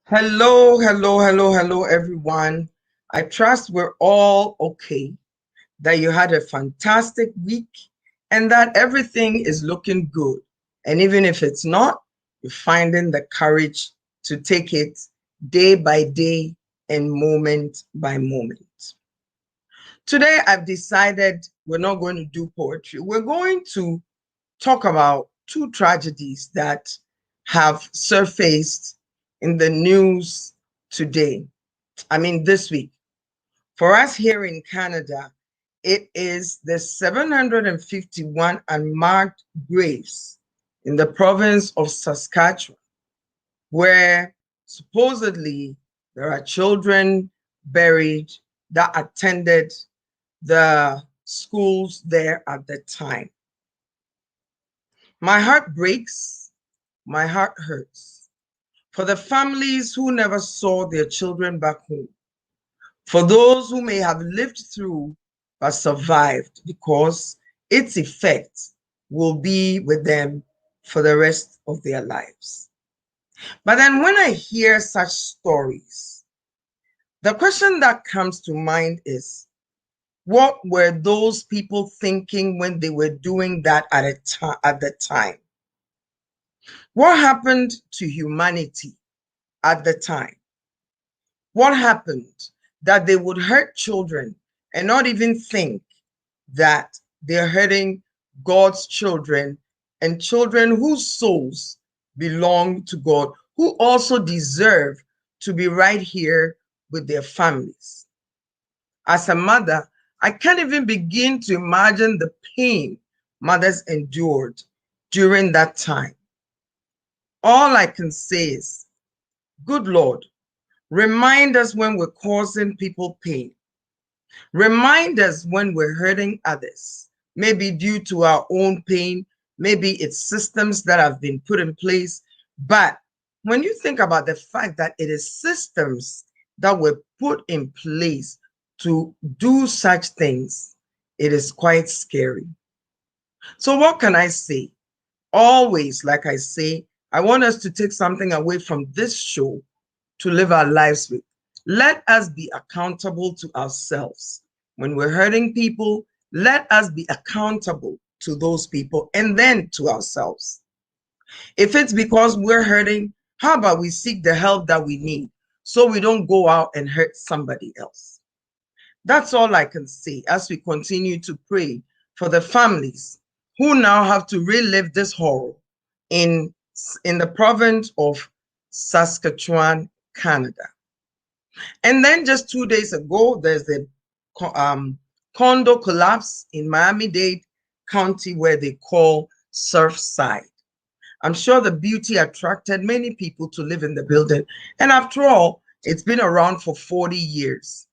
Hello, everyone. I trust we're all okay, that you had a fantastic week, and that everything is looking good. And even if it's not, you're finding the courage to take it day by day and moment by moment. Today, I've decided we're not going to do poetry. We're going to talk about two tragedies that have surfaced in the news today. This week. For us here in Canada, it is the 751 unmarked graves in the province of Saskatchewan, where supposedly there are children buried that attended the schools there at the time. My heart breaks, my heart hurts for the families who never saw their children back home, for those who may have lived through but survived, because its effect will be with them for the rest of their lives. But then when I hear such stories, the question that comes to mind is, what were those people thinking when they were doing that at the time? What happened to humanity at the time? What happened that they would hurt children and not even think that they're hurting God's children and children whose souls belong to God, who also deserve to be right here with their families? As a mother, I can't even begin to imagine the pain mothers endured during that time. All I can say is, good Lord, remind us when we're causing people pain. Remind us when we're hurting others, maybe due to our own pain, maybe it's systems that have been put in place. But when you think about the fact that it is systems that were put in place to do such things, it is quite scary. So what can I say? Always, like I say, I want us to take something away from this show to live our lives with. Let us be accountable to ourselves. When we're hurting people, let us be accountable to those people and then to ourselves. If it's because we're hurting, how about we seek the help that we need so we don't go out and hurt somebody else? That's all I can say as we continue to pray for the families who now have to relive this horror in the province of Saskatchewan, Canada. And then just 2 days ago, there's a condo collapse in Miami-Dade County where they call Surfside. I'm sure the beauty attracted many people to live in the building. And after all, it's been around for 40 years.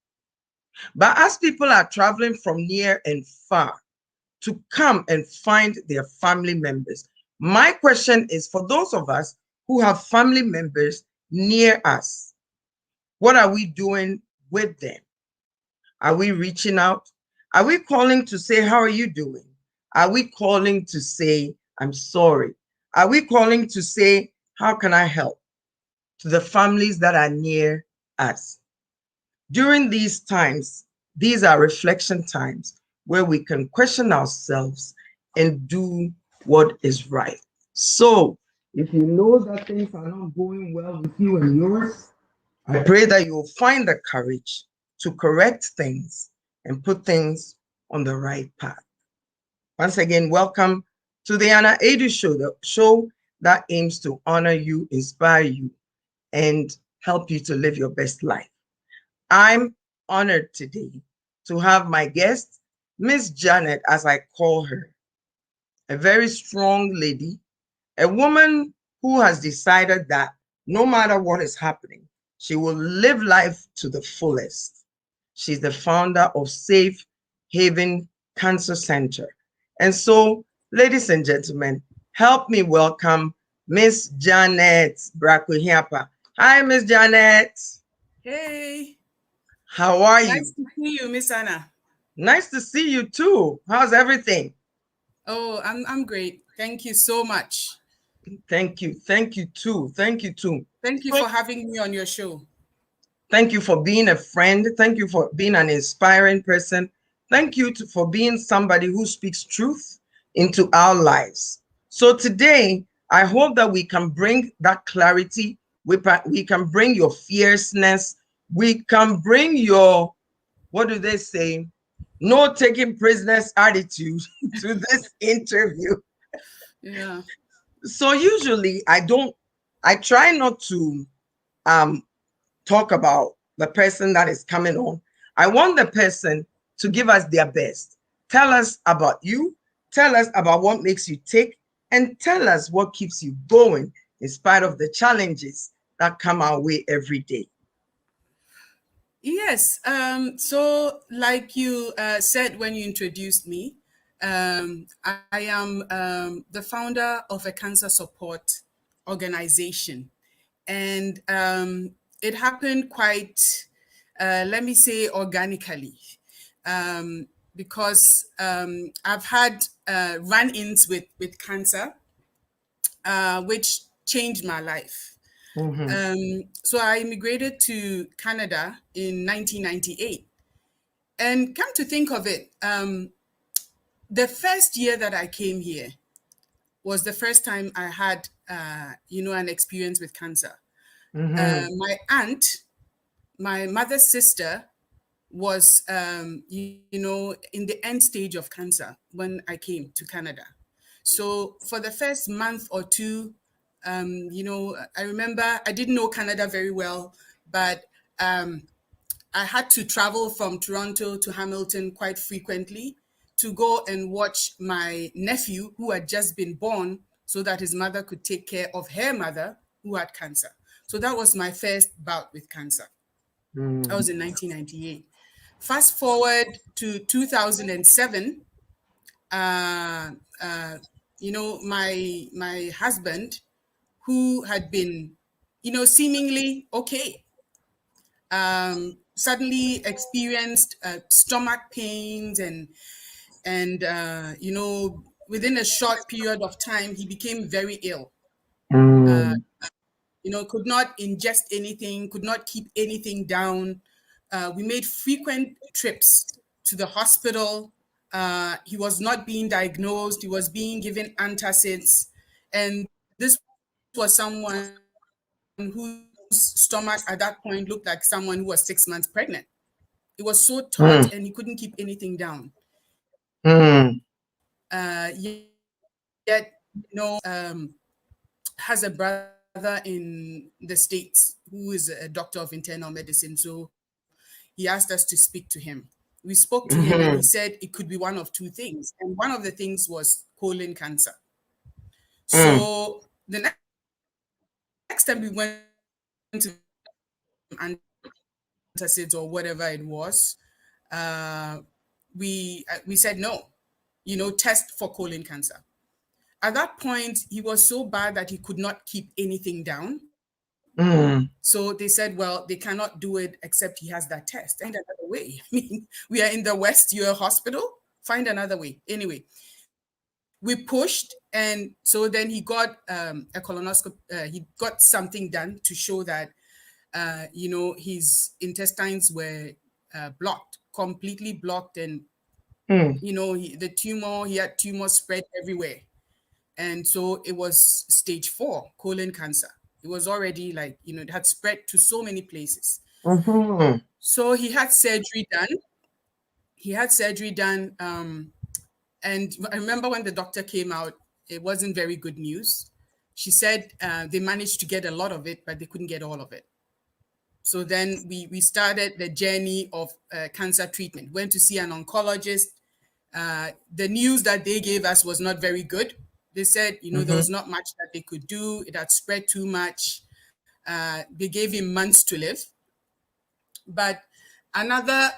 But as people are traveling from near and far to come and find their family members, my question is for those of us who have family members near us, what are we doing with them? Are we reaching out? Are we calling to say, how are you doing? Are we calling to say, I'm sorry? Are we calling to say, how can I help? To the families that are near us. During these times, these are reflection times where we can question ourselves and do what is right. So, if you know that things are not going well with you and yours, I pray that you will find the courage to correct things and put things on the right path. Once again, welcome to the Anna Edu Show, the show that aims to honor you, inspire you, and help you to live your best life. I'm honored today to have my guest, Miss Janet, as I call her, a very strong lady, a woman who has decided that no matter what is happening, she will live life to the fullest. She's the founder of Safe Haven Cancer Center. And so, ladies and gentlemen, help me welcome Miss Janet Brakohiapa. Hi, Miss Janet. Hey, How are nice you? to see you, Miss Anna. Nice to see you too. How's everything? Oh, I'm great. Thank you so much. Thank you. Thank you too. Thank you too. Thank you for having me on your show. Thank you for being a friend. Thank you for being an inspiring person. Thank you for being somebody who speaks truth into our lives. So today, I hope that we can bring that clarity. We can bring your fierceness. We can bring your, what do they say? No taking prisoners attitude to this interview. Yeah. So usually I try not to um talk about the person that is coming on. I want the person to give us their best. Tell us about you, tell us about what makes you tick, and tell us what keeps you going in spite of the challenges that come our way every day. Yes. So, like you said when you introduced me, I am the founder of a cancer support organization. And it happened quite, let me say, organically. Because I've had run-ins with cancer, which changed my life. Mhm, So I immigrated to Canada in 1998. And come to think of it, the first year that I came here was the first time I had, an experience with cancer. mhm, My aunt, my mother's sister, was, in the end stage of cancer when I came to Canada. So for the first month or two, I remember I didn't know Canada very well, but I had to travel from Toronto to Hamilton quite frequently to go and watch my nephew who had just been born so that his mother could take care of her mother who had cancer. So that was my first bout with cancer. That mhm, was in 1998. Fast forward to 2007, uh, uh, my husband, who had been, seemingly okay, suddenly experienced stomach pains and within a short period of time he became very ill. mhm, Could not ingest anything, could not keep anything down. We made frequent trips to the hospital. He was not being diagnosed, he was being given antacids. And this was someone whose stomach at that point looked like someone who was 6 months pregnant. It was so taut and he couldn't keep anything down. mhm, Yet, has a brother in the States who is a doctor of internal medicine. So he asked us to speak to him. We spoke to him and he mhm, said it could be one of two things. And one of the things was colon cancer. mhm, So the next time we went to the hospital to give him antacids or whatever it was, uh, we said no, test for colon cancer. At that point, he was so bad that he could not keep anything down. So they mhm, said, well, they cannot do it except he has that test. And find another way. I mean, we are in the West, you're a hospital, find another way. Anyway, we pushed. And so then he got a colonoscopy, he got something done to show that, his intestines were blocked, completely blocked. And, mhm, he had tumor spread everywhere. And so it was stage 4 colon cancer. It was already like, it had spread to so many places. mhm, So he had surgery done. And I remember when the doctor came out, it wasn't very good news. She said they managed to get a lot of it, but they couldn't get all of it. So then we started the journey of cancer treatment, went to see an oncologist. The news that they gave us was not very good. They said, there was mhm, not much that they could do. It had spread too much. They gave him months to live. But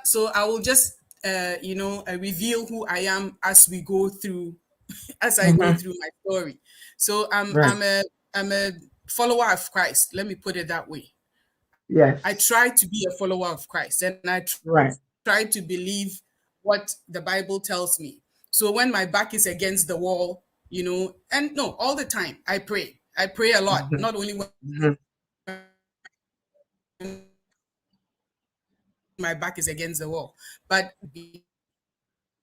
so I will just, reveal who I am as we go through, as I go mhm. through my story. So Right. I'm a follower of Christ. Let me put it that way. I Yes. try to be a follower of Christ, and I try to Right. believe what the Bible tells me. So when my back is against the wall, and no, all the time I pray. I pray a lot, Mhm. not only when Mhm. my back is against the wall, but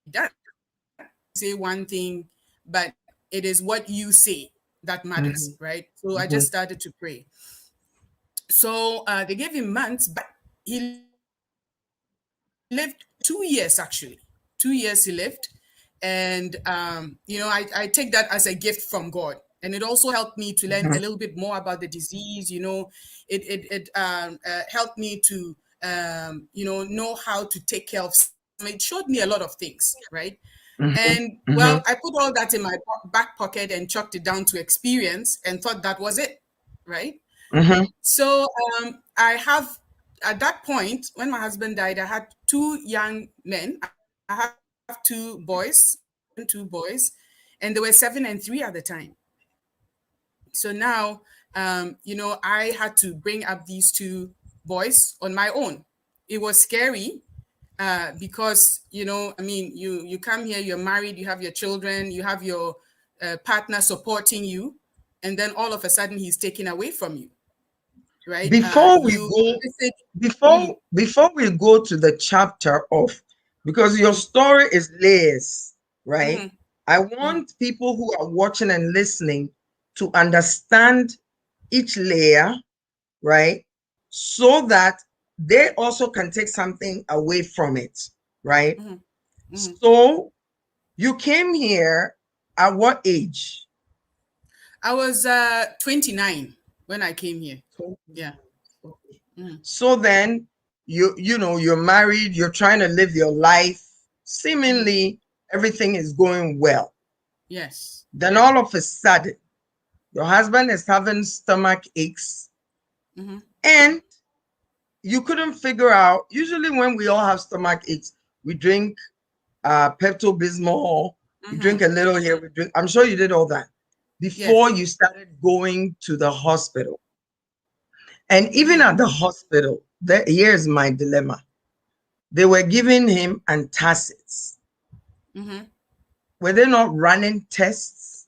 that say one thing, but it is what you say that matters, Mhm. right? So I just Mhm. started to pray. So they gave him months, but he lived 2 years actually. 2 years he lived. And, I take that as a gift from God. And it also helped me to learn a Mhm. little bit more about the disease. It helped me to, know how to take care of. It showed me a lot of things, right? Mhm. And well, Mhm. I put all that in my back pocket and chucked it down to experience and thought that was it, right? Mhm. So I have, at that point, when my husband died, I had two young men. I have two boys, two boys, and they were 7 and 3 at the time. So now, I had to bring up these two boys on my own. It was scary because you come here, you're married, you have your children, you have your partner supporting you, and then all of a sudden he's taken away from you, right? Before we You go, visit. Mhm, before we go to the chapter of, because your mhm, story is layers, right? mhm, I mhm, want people who are watching and listening to understand each layer, right? So that they also can take something away from it, right? mhm, mhm. So you came here at what age? I was 29 when I came here. Yeah. 29. Okay. Mhm, So then you're married, you're trying to live your life. mhm. Seemingly everything is going well. Yes. Then all of a sudden, your husband is having stomach aches Mhm, and you couldn't figure out. Usually when we all have stomach aches, we drink Pepto Bismol, we drink mhm. a little here, we drink. I'm sure you did all that before Yes. you started going to the hospital. And even Mhm, at the hospital, here's my dilemma. They were giving him antacids. mhm. Were they not running tests?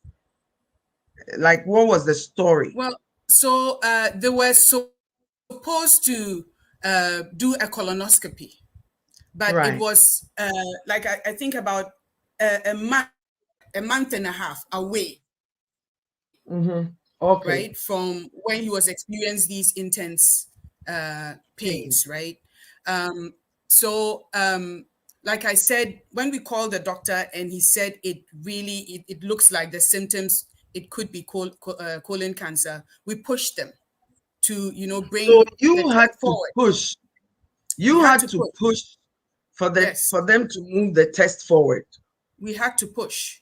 Like, what was the story? Well, so they were supposed to do a colonoscopy, but it Right. was like I think about a month and a half away, Mm-hmm. right, Okay. from when he was experiencing these intense Pain. pains, right? So, like I said, when we called the doctor and he said it looks like the symptoms, it could be colon cancer, we pushed them to, So bring the you had test to forward. push. We You had had to to push. push Yes, for them to move the test forward. we had to push.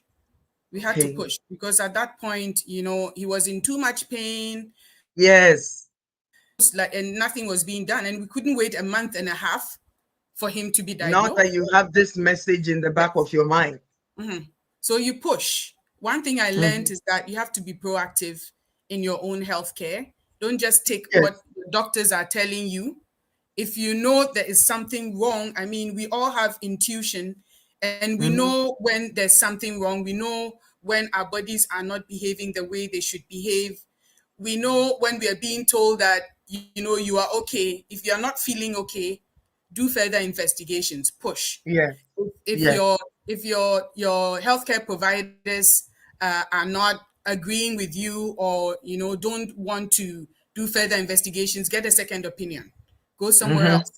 We had to Okay. push because at that point, he was in too much pain, Yes. like, and nothing was being done, and we couldn't wait a month and a half for him to be Now diagnosed. that you have this message in the back Yes. of your mind. So you push. One thing I learned Mhm. is that you have to be proactive in your own healthcare. Don't just take what Yes. the doctors are telling you. If you know there is something wrong, I mean, we all have intuition and we Hmm. know when there's something wrong. We know when our bodies are not behaving the way they should behave. We know when we are being told that, you are okay. If you are not feeling okay, do further investigations, push. Yes. If Yes. your healthcare providers are not agreeing with you, or don't want to do further investigations, get a second opinion, go somewhere Hmm. else.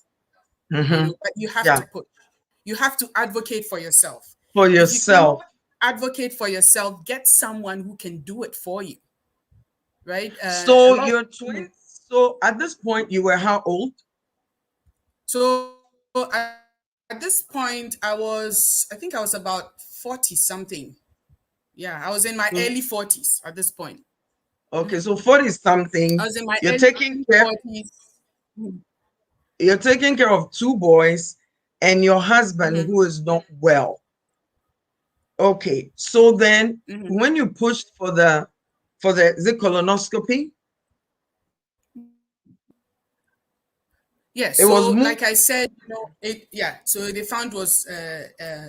Hmm. But you have to Yeah. push. You have to advocate for yourself. For If you cannot yourself. advocate for yourself, get someone who can do it for you, right? A So lot. your twins, so at this point you were how old? So at this point, I think I was about 40 something. Yeah, I was in my early So 40s at this point. okay, so 40 I something. was in my You're early taking care 40s. you're taking care of two boys and your husband Hmm. who is not well. Okay. So then Hmm. when you pushed for the is it colonoscopy, Yeah, it so was like moved. I said, yeah, so they found was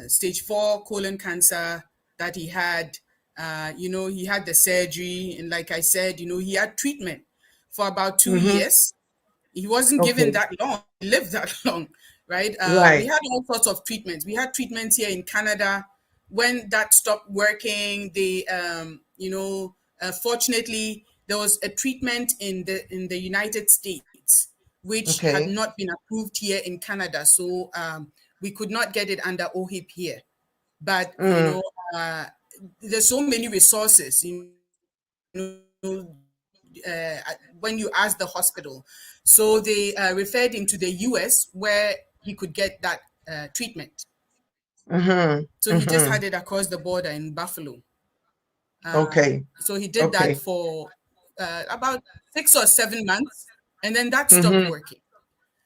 stage 4 colon cancer that he had. He had the surgery, and like I said, he had treatment for about 2 years. Mm-hmm. He wasn't given Okay. that long, he lived that long, right? We Right. had all sorts of treatments. We had treatments here in Canada. When that stopped working, fortunately, there was a treatment in the United States, which had Okay. not been approved here in Canada. So we could not get it under OHIP here. But, Mm. there's so many resources, when you ask the hospital. So they referred him to the US, where he could get that treatment. Mm-hmm. So he just had Mm-hmm. it across the border in Buffalo. Okay. So he did that Okay. for about 6 or 7 months, and then that stopped Mm-hmm. working.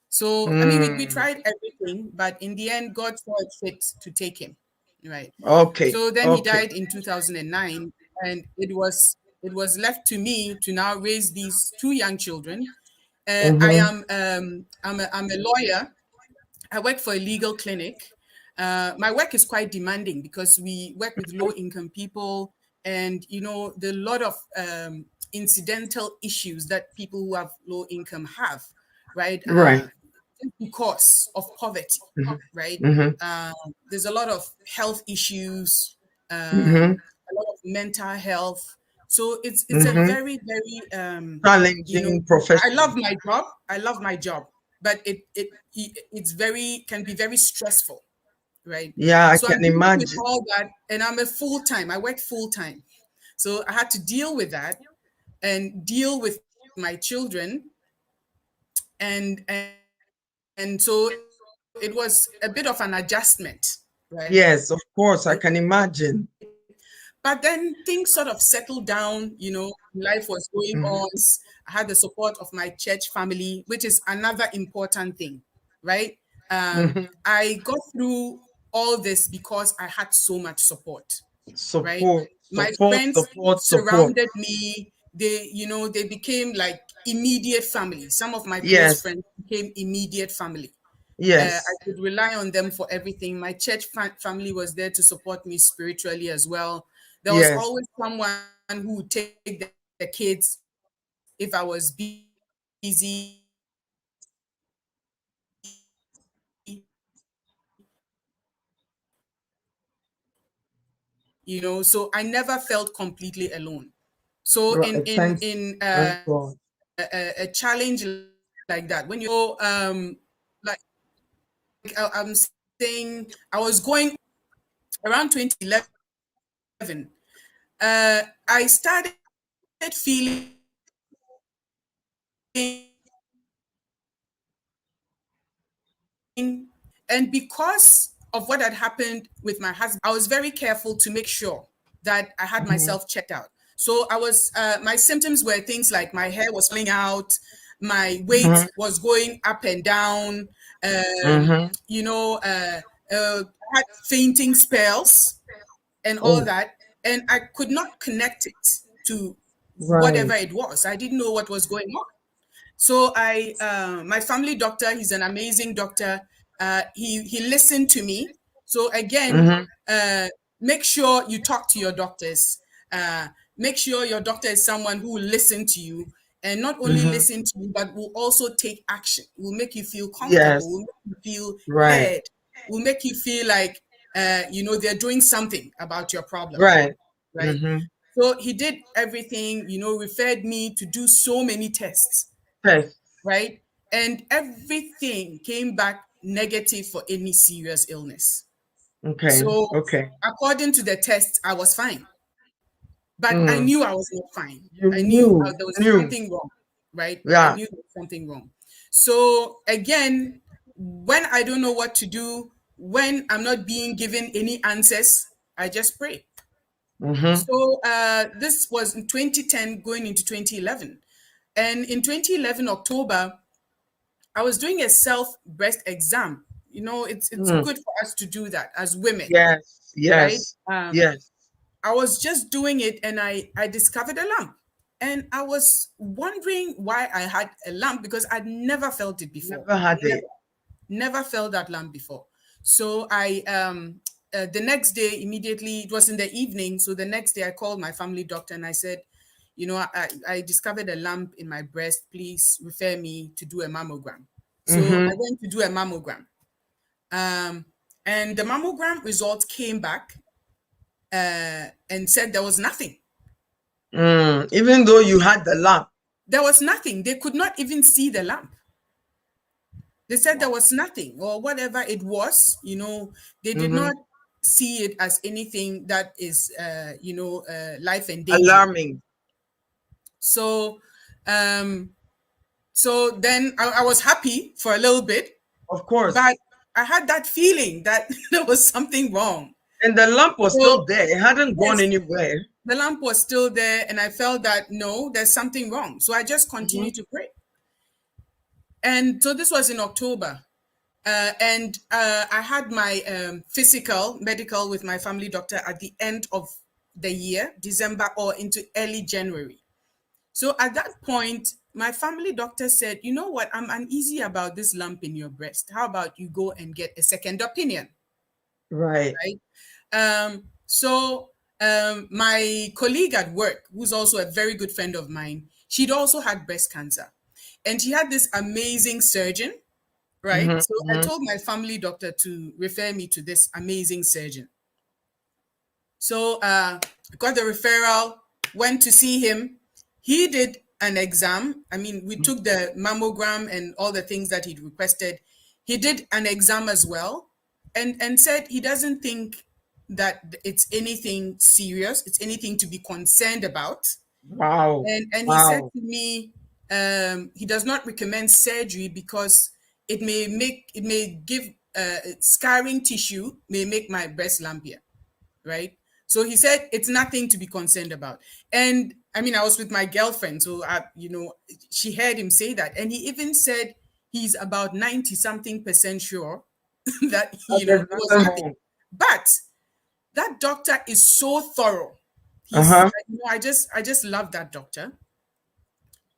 So, I mean, we Mm. tried everything, but in the end, God saw it fit to take him, right? Okay. So then he Okay. died in 2009, and it was left to me to now raise these two young children. I Mm-hmm. am I'm a lawyer. I work for a legal clinic. My work is quite demanding because we work with low income people, and there are a lot of incidental issues that people who have low income have, right? Right. Just because of poverty, right? Mm-hmm. There's a lot of health issues, Mm-hmm. a lot of mental health. So it's a Mm-hmm. very, very Challenging I love profession. my job. I love my job, but it's very can be very stressful, right? Yeah, I So I'm can dealing with imagine. all that, and I'm a full time. I work full time, so I had to deal with that and deal with my children, and so it was a bit of an adjustment, right? Yes, of course, I can imagine. But then things sort of settled down, life was going on. Mm-hmm. I had the support of my church family, which is another important thing, right? Mm-hmm. I got through all this because I had so much support, right? Support, My support, friends support, support. surrounded me. They became like immediate family. Some of my close Yes, friends became immediate family. I yes, could rely on them for everything. My church family was there to support me spiritually as well. There was yes. always someone who would take the kids if I was busy, so I never felt completely alone. So in Right. in Thanks. in Thank God. a challenge like that, when you like I'm saying, I was going around 2011. I started feeling and because of what had happened with my husband, I was very careful to make sure that I had Mm-hmm. myself checked out. So my symptoms were things like my hair was falling out, my weight Mm-hmm. was going up and down, Mm-hmm. I had fainting spells and all Oh, that. And I could not connect it to whatever right. it was. I didn't know what was going on. So my family doctor, he's an amazing doctor. He listened to me. So again, Mm-hmm. uh, make sure you talk to your doctors. Uh, Make sure your doctor is someone who will listen to you, and not only Mm-hmm. listen to you, but will also take action. Will make you feel comfortable. Will Yes. make you feel Right. heard. Will make you feel like they're doing something about your problem, Right. right? Mm-hmm. So he did everything, referred me to do so many tests, Test. right? And everything came back negative for any serious illness. Okay. So, Okay. according to the tests, I was fine. But I knew I Mm. was not fine. I You knew there knew. was You knew. something wrong, right? I Yeah. knew there was something wrong. So, again, when I don't know what to do, when I'm not being given any answers, I just pray. Mm-hmm. So this was in 2010 going into 2011. And in 2011, October, I was doing a self breast exam. It's Mm. good for us to do that as women, Yes. right? Yes. Yes. I was just doing it, and I discovered a lump. And I was wondering why I had a lump because I'd never felt it before. Never had Never, it. never felt that lump before. So I the next day, immediately, it was in the evening. So the next day I called my family doctor and I said, I discovered a lump in my breast. Please refer me to do a mammogram. So I went to do a mammogram. And the mammogram results came back and said there was nothing. Even though you had the lump. There was nothing. They could not even see the lump. They said there was nothing, or whatever it was, they did not see it as anything that is, life endangering. Alarming. So, so then I was happy for a little bit. Of course. But I had that feeling that there was something wrong. And the lump was still there. It hadn't gone anywhere. The lump was still there, and I felt that, no, there's something wrong. So I just continued to pray. And so this was in October. And I had my physical, medical with my family doctor at the end of the year, December or into early January. So at that point, my family doctor said, you know what, I'm uneasy about this lump in your breast. How about you go and get a second opinion? Right. So my colleague at work, who's also a very good friend of mine, she'd also had breast cancer. And she had this amazing surgeon, right? So I told my family doctor to refer me to this amazing surgeon. So I got the referral, went to see him. He did an exam. I mean, we took the mammogram and all the things that he'd requested. He did an exam as well and said he doesn't think that it's anything serious. It's anything to be concerned about. Wow. And he said to me, he does not recommend surgery because it may give scarring tissue, may make my breast lumpier, right? So he said it's nothing to be concerned about. And I mean, I was with my girlfriend, so she heard him say that, and he even said he's about 90-something% sure that it was nothing. But that doctor is so thorough. I just love that doctor.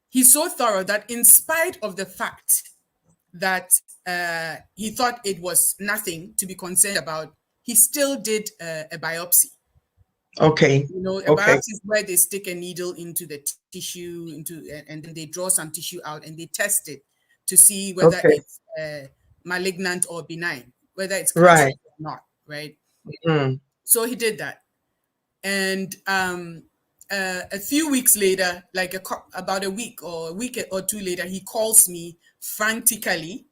He's so thorough that in spite of the fact that he thought it was nothing to be concerned about, he still did a biopsy. Okay. A biopsy is where they stick a needle into the tissue, and then they draw some tissue out and they test it to see whether it's malignant or benign, whether it's cancer or not, right? So he did that. And a few weeks later, like about a week or two later, he calls me frantically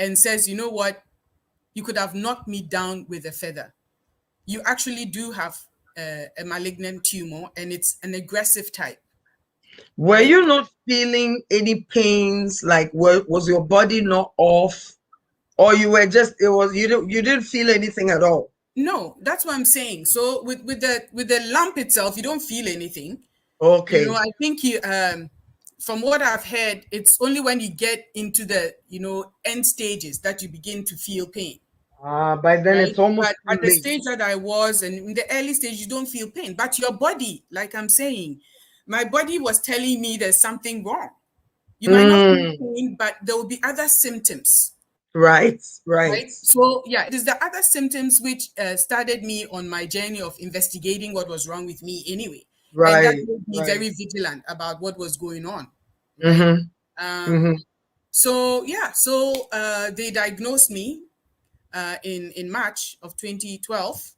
and says, you know what? You could have knocked me down with a feather. You actually do have a malignant tumor, and it's an aggressive type. Were you not feeling any pains? Like, was your body not off, or you were just you didn't feel anything at all? No, that's what I'm saying. So with the lump itself, you don't feel anything. Okay. I think from what I've heard, it's only when you get into the end stages that you begin to feel pain. By then it's almost at the stage that I was, and in the early stage, you don't feel pain. But your body, like I'm saying, my body was telling me there's something wrong. You might not feel pain, but there will be other symptoms. Right. So yeah, it is the other symptoms which started me on my journey of investigating what was wrong with me anyway. Right. And that made me very vigilant about what was going on. Right? So yeah, they diagnosed me in March of 2012.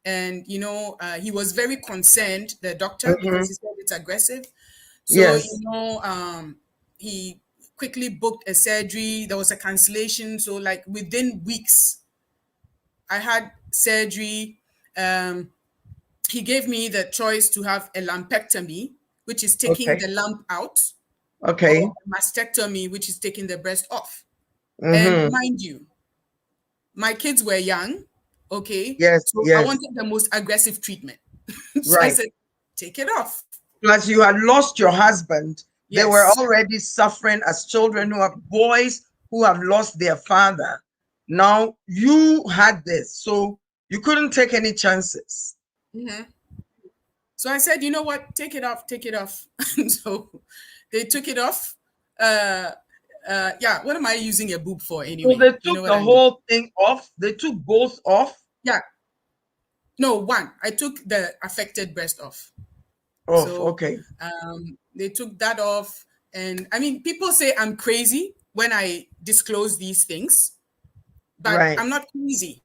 And, he was very concerned, the doctor, because he said it's aggressive. So, he quickly booked a surgery. There was a cancellation. So like within weeks, I had surgery. He gave me the choice to have a lumpectomy, which is taking the lump out. Okay. Or a mastectomy, which is taking the breast off. And mind you, my kids were young. Okay. So I wanted the most aggressive treatment. So I said, take it off. Plus, you had lost your husband. Yes. They were already suffering as children who are boys who have lost their father. Now you had this, so you couldn't take any chances. So I said, you know what? Take it off. So they took it off. What am I using a boob for anyway? So they took the whole thing off. They took both off. Yeah. No, one. I took the affected breast off. Off. So Okay. they took that off. And I mean, people say I'm crazy when I disclose these things, but Right. I'm not crazy.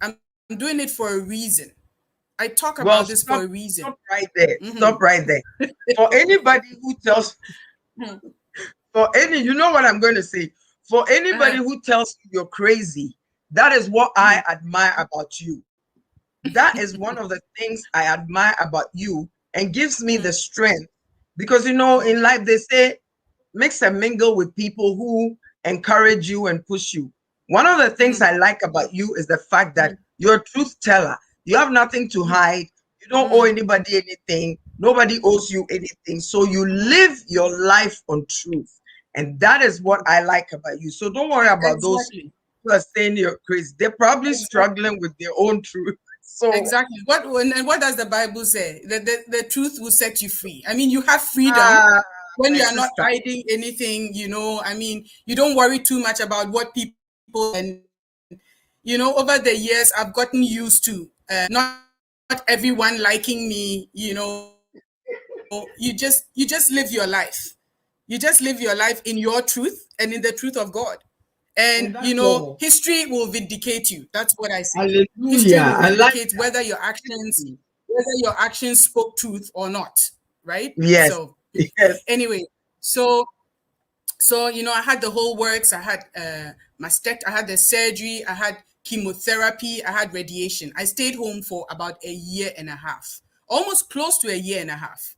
I'm doing it for a reason. I talk about this for Well, a reason. stop right there. Mm-hmm. Stop right there. For anybody who tells, for any, you know what I'm going to say. For Uh-huh. anybody who tells you you're crazy, that is what I admire about you. That is one of the things I admire about you and gives me the strength. Because, in life, they say, mix and mingle with people who encourage you and push you. One of the things I like about you is the fact that you're a truth teller. You have nothing to hide. You don't owe anybody anything. Nobody owes you anything. So you live your life on truth. And that is what I like about you. So don't worry about those Exactly. who are saying you're crazy. They're probably Exactly. struggling with their own truth. So, Exactly. What does the Bible say? The truth will set you free. I mean, you have freedom ah, when my you are not sister. hiding anything, I mean, you don't worry too much about what people and over the years I've gotten used to not everyone liking me, you just live your life. You just live your life in your truth and in the truth of God. And And that's all. history will vindicate you. That's what I say. History will Hallelujah. I like vindicate that. whether your actions spoke truth or not, right? Yes. So Yes. anyway, so I had the whole works. I had I had the surgery, I had chemotherapy, I had radiation. I stayed home for about a year and a half, almost close to a year and a half.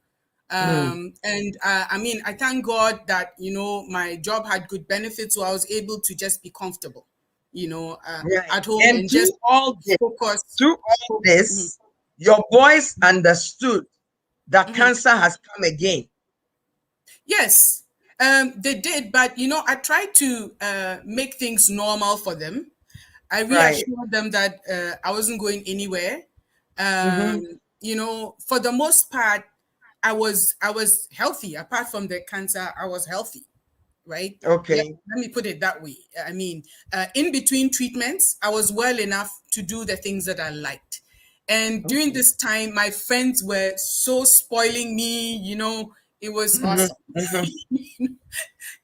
Mm, And I mean, I thank God that my job had good benefits, so I was able to just be comfortable, right. at home And and just focus. through all Mhm. this, your boys understood that cancer has come again. Yes, they did, but I tried to make things normal for them. I Right. reassured them that I wasn't going anywhere. Mm-hmm. For the most part, I was healthy. Apart from the cancer, I was healthy, right? Okay. Let me put it that way. I mean, in between treatments, I was well enough to do the things that I liked. And during Okay. this time, my friends were so spoiling me. It was Mm-hmm. awesome. Mm-hmm.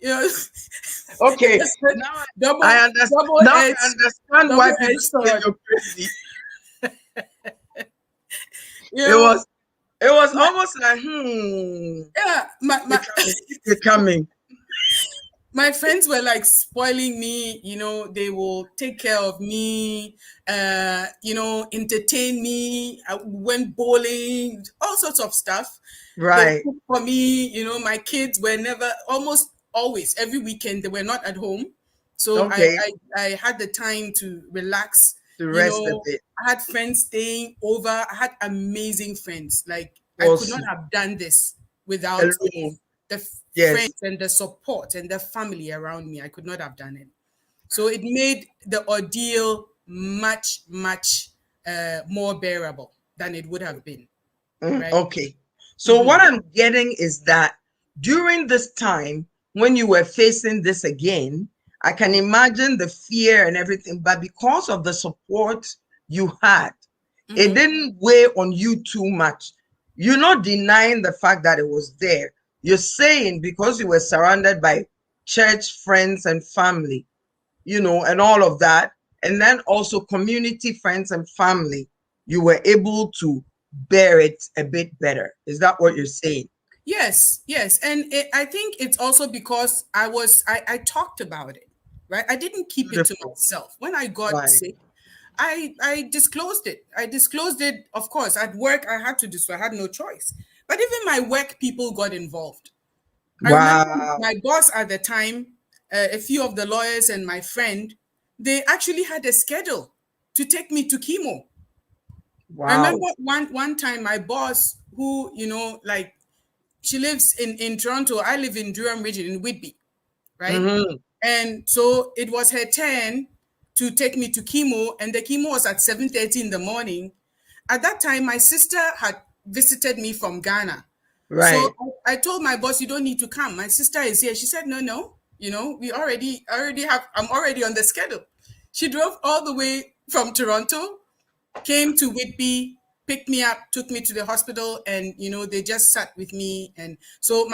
You know, it Okay. was a Now I double understand. double Now I edged understand why double people edged say sword. you're crazy. You It know, was it was my, almost like yeah, keep it coming, keep it coming. my friends were like spoiling me. They will take care of me, entertain me. I went bowling, all sorts of stuff. They would Right. cook for me. My kids were never, almost always, every weekend, they were not at home. So Okay. I had the time to relax. To rest a bit. I had friends staying over. I had amazing friends. Like, I could not Awesome. have done this without Alone. the Yes. friends and the support and the family around me. I could not have done it. So it made the ordeal much, much more bearable than it would have been, right? Okay. So what I'm getting is that during this time when you were facing this again, I can imagine the fear and everything, but because of the support you had, it didn't weigh on you too much. You're not denying the fact that it was there. You're saying because you were surrounded by church friends and family, and all of that. And then also community friends and family, you were able to bear it a bit better. Is that what you're saying? Yes, yes. And I think it's also because I talked about it, right? I didn't keep it to Beautiful. myself. When I got Right. sick, I disclosed it. I disclosed it, of course. At work, I had to do so. I had no choice. But even my work people got involved. I remember Wow. my boss at the time, a few of the lawyers and my friend, they actually had a schedule to take me to chemo. I remember Wow. one time my boss, who, like, she lives in Toronto. I live in Durham region in Whitby, right? Mm-hmm. And so it was her turn to take me to chemo, and the chemo was at 7:30 in the morning. At that time, my sister had visited me from Ghana. So Right. I told my boss, you don't need to come. My sister is here. She said, no, no, we already have, I'm already on the schedule. She drove all the way from Toronto came to Whitby, picked me up, took me to the hospital, and they just sat with me. And so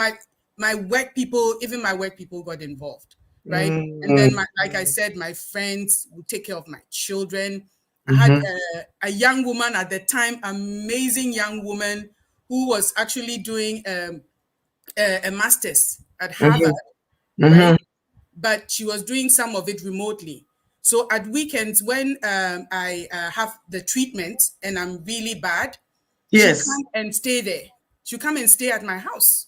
my work people, even my work people got involved, right? And then like I said, my friends would take care of my children. I had a young woman at the time, amazing young woman, who was actually doing a master's at Harvard, right? But she was doing some of it remotely. So at weekends, when I have the treatment and I'm really bad, she'll Yes. come and stay there. She'll come and stay at my house,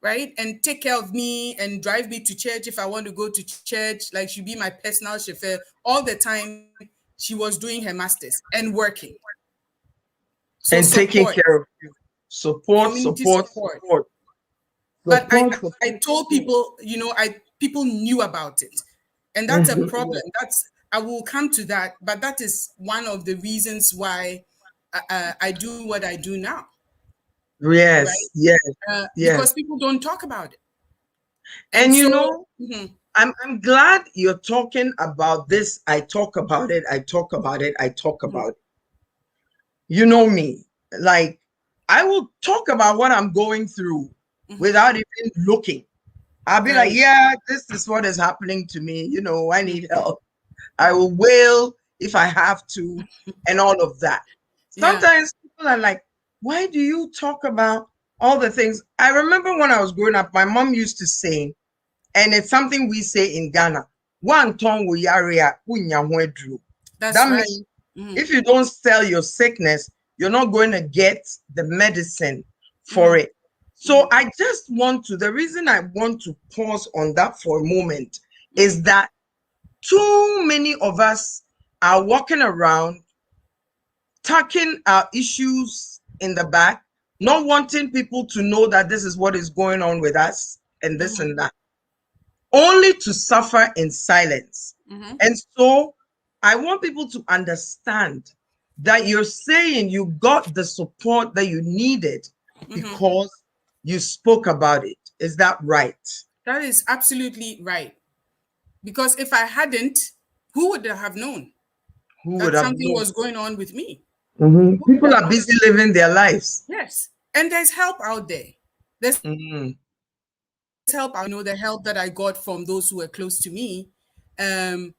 right? And take care of me and drive me to church if I want to go to church. Like, she'll be my personal chauffeur all the time. She was doing her master's and working. So And taking support, care of you. Support, community support, support. support. But I Support, I support, told support. people, people knew about it, and that's a problem. I will come to that, but that is one of the reasons why I do what I do now, right? Yes, yes, yes. Because people don't talk about it, and And so I'm glad you're talking about this. I talk about it. I talk about it. I talk about it. You know me. Like, I will talk about what I'm going through without even looking. I'll be like, right, yeah, this is what is happening to me. I need help. I will wail if I have to, and all of that. yeah, Sometimes people are like, why do you talk about all the things? I remember when I was growing up, my mom used to say, and it's something we say in Ghana, one tongue will yarea, that's that right. means if you don't sell your sickness, you're not going to get the medicine for it. So I just want to, the reason I want to pause on that for a moment is that too many of us are walking around tucking our issues in the back, not wanting people to know that this is what is going on with us and this and that, only to suffer in silence. And so I want people to understand that you're saying you got the support that you needed because you spoke about it. Is that right? That is absolutely right. Because if I hadn't, who would have known Who would that have something known? was going on with me? Who would People have are known? busy living their lives. Yes. And there's help out there. There's help out. Mhm. The help that I got from those who were close to me. Um,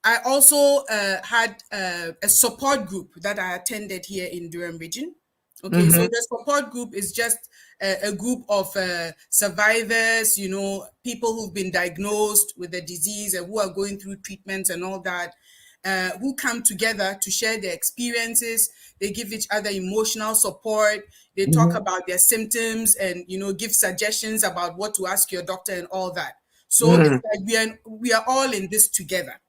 I also had a support group that I attended here in Durham region. Okay, so the support group is just a group of survivors, people who've been diagnosed with the disease and who are going through treatments and all that, who come together to share their experiences. They give each other emotional support. They talk about their symptoms and, give suggestions about what to ask your doctor and all that. So it's like we are all in this together, right?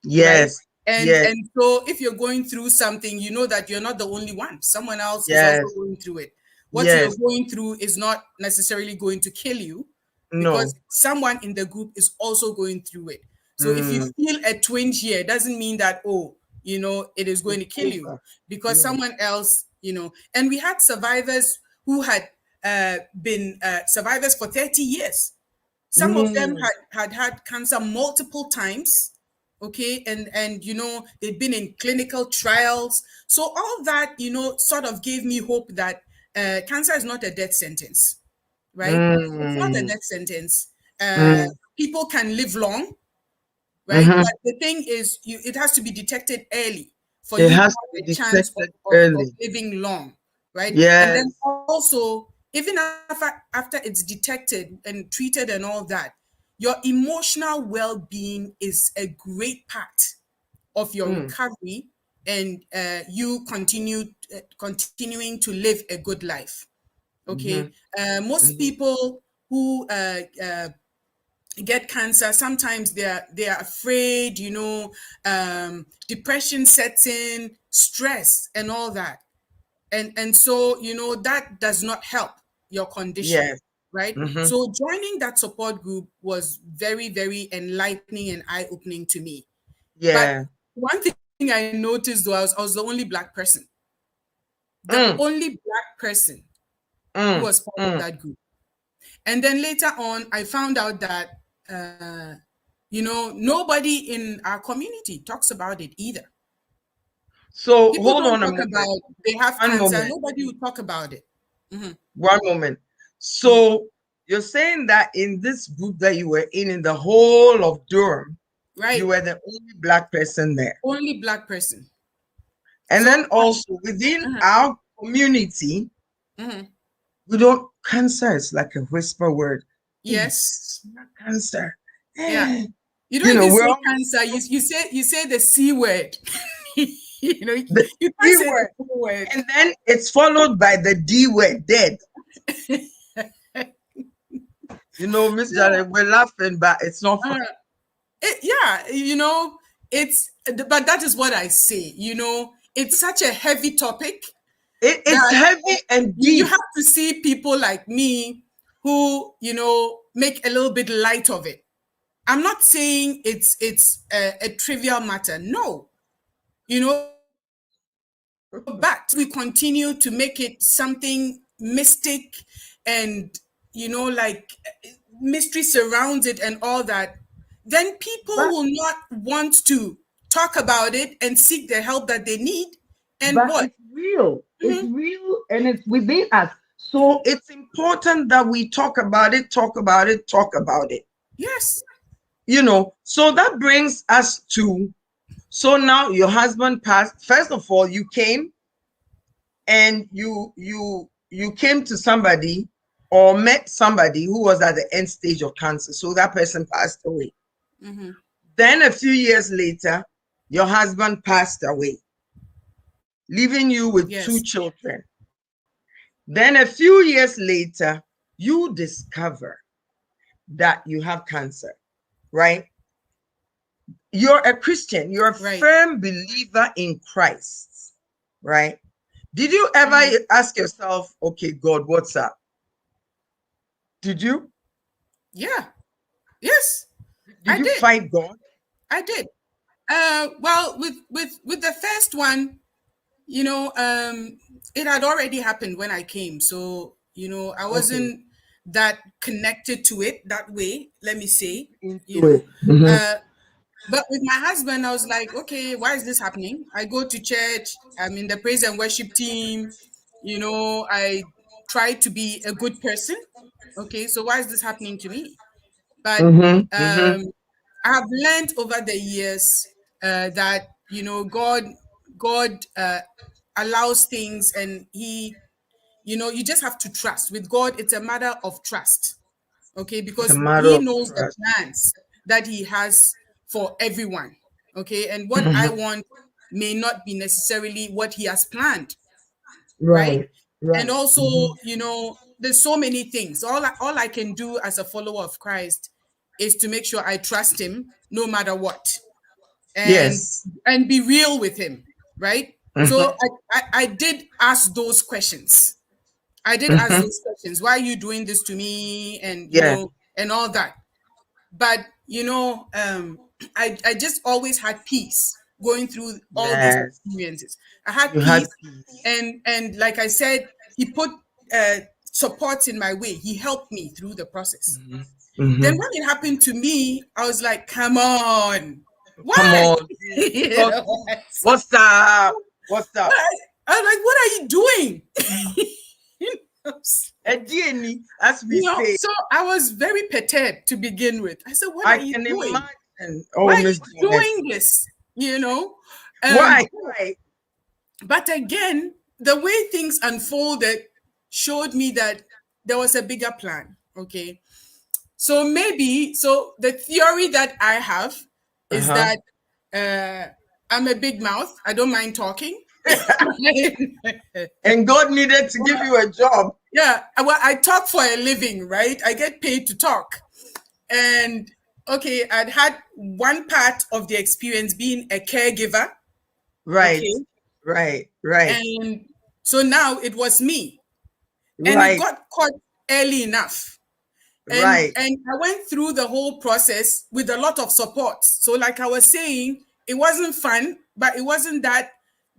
Yes, And yes, and so if you're going through something, you know that you're not the only one. Someone else is also yes, going through it. What you're yes. going through is not necessarily going to kill you, because No. someone in the group is also going through it. So if you Mm. feel a twinge here, it doesn't mean that, it is going It's to kill you, over. because Yes. someone else, and we had survivors who had been survivors for 30 years. Some of them Mm. had cancer multiple times. Okay, and they've been in clinical trials. So all that, sort of gave me hope that cancer is not a death sentence, right? It's not a Mm. death sentence. Mm. People can live long, right? Mm-hmm. But the thing is, it has to be detected early for It you to has to have be a chance detected of early. living long, right? And then Yes. also, even after it's detected and treated and all that, your emotional well-being is a great part of your Mm. recovery, and you continuing to live a good life. Okay, Mm-hmm. most Mm-hmm. people who get cancer, sometimes they are afraid, depression sets in, stress and all that, and so that does not help your condition, Yes. right? Mm-hmm. So joining that support group was very, very enlightening and eye-opening to me. But Yeah. one thing I noticed, though, I was the only black person, the Mm. only black person who Mm. was part of Mm. that group. And then later on, I found out that, nobody in our community talks about it either. So People hold don't on a talk moment. about they have One cancer. moment. Nobody will talk about it. Mhm, One moment. mhm. So you're saying that in this group that you were in the whole of Durham, you Right. were the only Black person there. Only Black person. And So, then also within uh-huh, our community, mhm. we don't, cancer is like a whisper word. Hey, Yes. not cancer. Yeah. Eh. You You don't know, even we're say almost cancer. You say the C word. You know, the you can't C say the word. C word. And then it's followed by the D word, dead. You know, Miss Yeah. Janet, we're laughing, but it's not Uh, funny. yeah, it's but that is what I say. It's such a heavy topic It's that heavy and you deep. have to see people like me who make a little bit light of it. I'm not saying it's a trivial matter. No, but we continue to make it something mystic and like mystery surrounds it and all that, then people But will not want to talk about it and seek the help that they need. And but what? it's real. It's Mhm. real and it's within us. So it's important that we talk about it, talk about it, talk about it. Yes. So that brings us to, so now your husband passed. First of all, you came and you came to somebody or met somebody who was at the end stage of cancer. So that person passed away. Hmm. Then a few years later, your husband passed away, leaving you with two Yes. children. Then a few years later, you discover that you have cancer, right? You're a Christian, you're a Right. firm believer in Christ, right? Did you ever Hmm. ask yourself, okay, God, what's up? Did you? Yeah. Yes, Did I you did. fight God? I did. Well, with the first one, it had already happened when I came. So, I Okay, wasn't that connected to it that way, let me say, you into know. it. Mhm. Uh, but with my husband, I was like, okay, why is this happening? I go to church, I'm in the praise and worship team, I try to be a good person. Okay, so why is this happening to me? But Mhm. Mhm. um, I have learned over the years that God allows things, and you just have to trust. With God, it's a matter of trust, okay? It's a Because matter He of knows the trust. plans that He has for everyone, okay? And what I Mhm. want may not be necessarily what He has planned, right? Right. And Right. also, Mhm. there's so many things. All I can do as a follower of Christ is to make sure I trust Him no matter what, and Yes. and be real with Him, right? So Mhm. I did ask those questions. I did ask Mhm. those questions. Why are you doing this to me? And Yeah. and all that. But I just always had peace going through all those Yes. experiences. I had You had peace, peace. and like I said, He put support in my way. He helped me through the process. Mhm. Then Mhm. when it happened to me, I was like, come on, Come why? on, talk to me. What's up? What's up? I was like, what are you doing? you know, A DNA, as we say. so I was very perturbed to begin with. I said, what are I you can doing? imagine. Why Oh, are Miss you Janet. doing this? Why? Um, Why? but again, the way things unfolded showed me that there was a bigger plan. Okay. So maybe, so the theory that I have is Uh-huh. that I'm a big mouth. I don't mind talking. And God needed to give you a job. Yeah, well, I talk for a living, right? I get paid to talk. And okay, I'd had one part of the experience being a caregiver. Right. Okay. Right. Right. And so now it was me. And it Right. got caught early enough. And Right. I went through the whole process with a lot of support. So like I was saying, it wasn't fun, but it wasn't that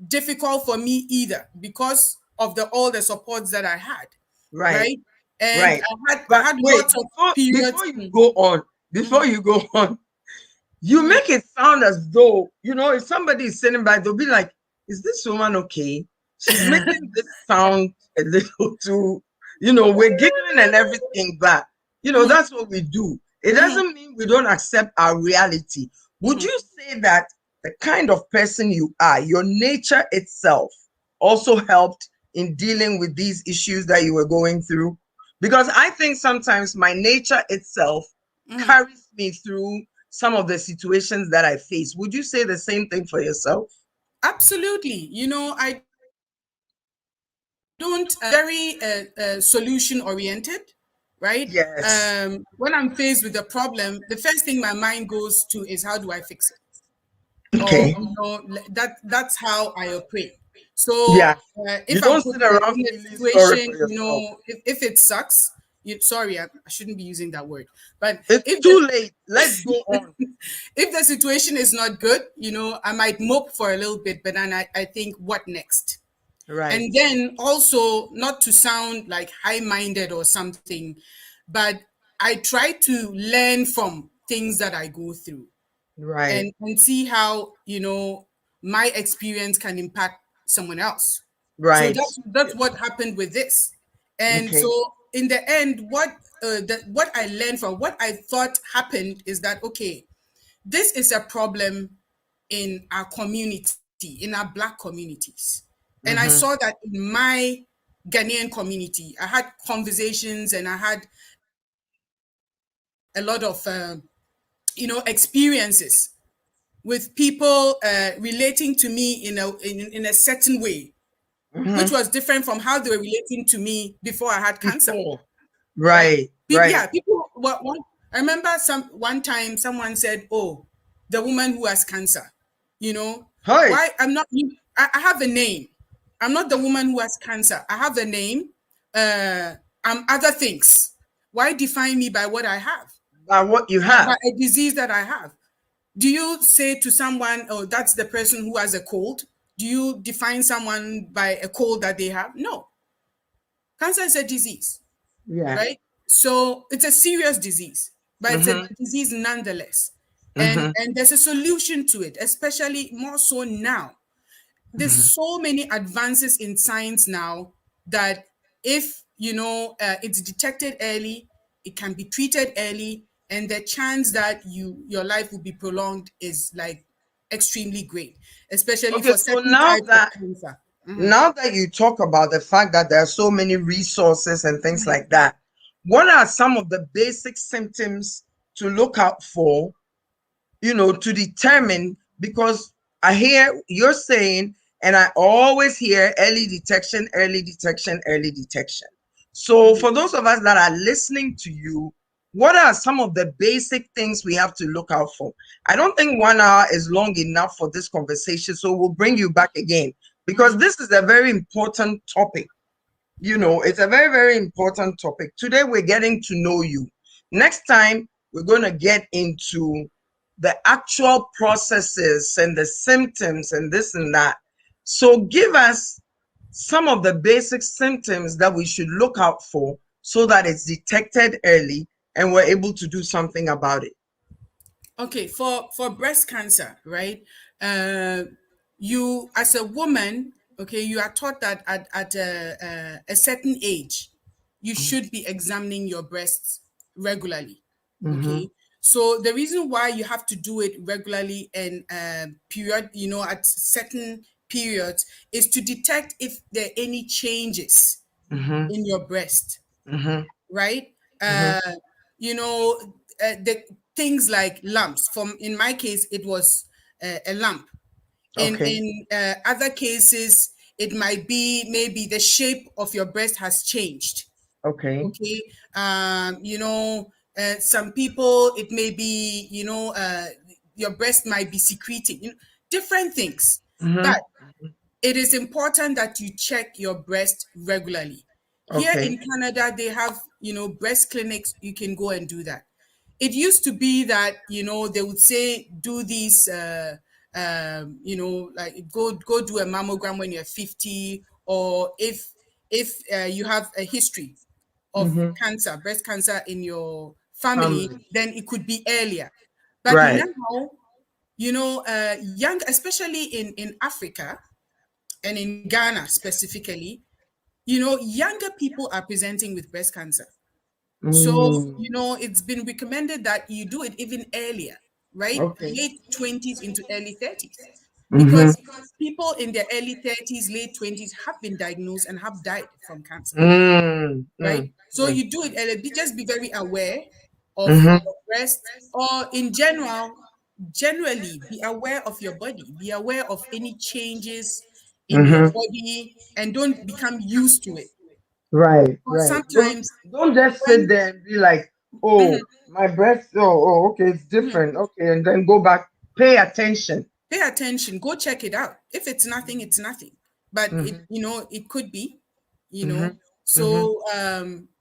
difficult for me either because of all the supports that I had, Right. right? And Right. I But had wait, lots of periods. before you go on, before Mhm, you go on, you mhm. make it sound as though, if somebody is sitting by, they'll be like, is this woman okay? She's making this sound a little too, we're giggling and everything, but Mhm, that's what we do. It mhm, doesn't mean we don't accept our reality. Would mhm. you say that the kind of person you are, your nature itself, also helped in dealing with these issues that you were going through? Because I think sometimes my nature itself Mhm. carries me through some of the situations that I face. Would you say the same thing for yourself? Absolutely. I don't very solution oriented, right? Yes. When I'm faced with a problem, the first thing my mind goes to is how do I fix it? Or Okay. that's how I operate. So Yeah. You if I'm don't put sit around in a feeling sorry situation, for yourself. if it sucks, sorry, I shouldn't be using that word, but It's if too late. Let's go the on. if the situation is not good, I might mope for a little bit, but then I think, what next? Right. And then also, not to sound like high-minded or something, but I try to learn from things that I go through, Right. and see how my experience can impact someone else. So Right. that's what happened with this. And Okay. so in the end, what I learned from what I thought happened is that, okay, this is a problem in our community, in our Black communities. And I saw Mm-hmm. that in my Ghanaian community. I had conversations, and I had a lot of experiences with people relating to me in a certain way, which Mm-hmm. was different from how they were relating to me before I had cancer. Before. Right? Right. Right. Yeah, people. I remember one time someone said, "Oh, the woman who has cancer." Hi. Why? I'm not. I have a name. I'm not the woman who has cancer. I have a name. I'm other things. Why define me by what I have? By what you By have. a disease that I have? Do you say to someone, "Oh, that's the person who has a cold"? Do you define someone by a cold that they have? No. Cancer is a disease, Yeah. right? So it's a serious disease, but it's a Mm-hmm. disease nonetheless. And Mm-hmm. and there's a solution to it, especially more so now. Mm-hmm. There's so many advances in science now that if it's detected early, it can be treated early, and the chance that your life will be prolonged is like extremely great, especially Okay, for so certain now types of that cancer. Mhm, now that you talk about the fact that there are so many resources and things mhm, like that, what are some of the basic symptoms to look out for, to determine? Because I hear you're saying, and I always hear early detection, early detection, early detection. So mhm. for those of us that are listening to you, what are some of the basic things we have to look out for? I don't think 1 hour is long enough for this conversation, so we'll bring you back again because this is a very important topic. It's a very, very important topic. Today, we're getting to know you. Next time, we're going to get into the actual processes and the symptoms and this and that. So, give us some of the basic symptoms that we should look out for so that it's detected early and we're able to do something about it. Okay, for breast cancer, right? Uh, you as a woman, okay, you are taught that at a certain age, you should be examining your breasts regularly. Mm-hmm. Okay, so the reason why you have to do it regularly and at certain periods is to detect if there are any changes Mm-hmm. in your breast, Mm-hmm. right? Mm-hmm. You know, the things like lumps. From in my case, it was a lump. Okay. In other cases, it might be maybe the shape of your breast has changed. Okay. Okay, some people it may be your breast might be secreting, different things, Mm-hmm. but it is important that you check your breast regularly. Here Okay. in Canada, they have, breast clinics. You can go and do that. It used to be that, they would say, do these, like go do a mammogram when you're 50, or if you have a history of Mm-hmm. cancer, breast cancer in your family, Family. then it could be earlier. But Right. now, young, especially in Africa, and in Ghana specifically, younger people are presenting with breast cancer. So, Mm. it's been recommended that you do it even earlier, right? Okay. Late 20s into early 30s. Mm-hmm. Because people in their early 30s, late 20s have been diagnosed and have died from cancer, Mm. right? Mm. So you do it earlier. Just be very aware of Mm-hmm. your breast, or in generally be aware of your body. Be aware of any changes in your Mm-hmm. body and don't become used to it. Right, Or right. sometimes Don't just sit when there and be like, Mhm, oh, my breath, okay, it's mhm. different. Okay, and then go back. Pay attention. Pay attention, go check it out. If it's nothing, it's nothing. But Mm-hmm. it could be, you Mm-hmm. know. Mm-hmm. So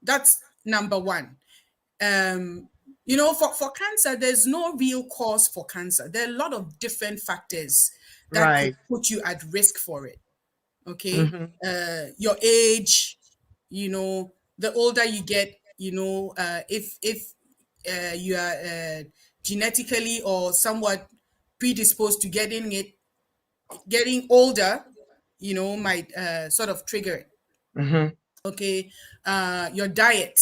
that's number one. For cancer, there's no real cause for cancer. There are a lot of different factors that could Right. put you at risk for it. Okay. Mm-hmm. Your age, the older you get, if you are genetically or somewhat predisposed to getting older, might sort of trigger it. Mm-hmm. Okay. Your diet,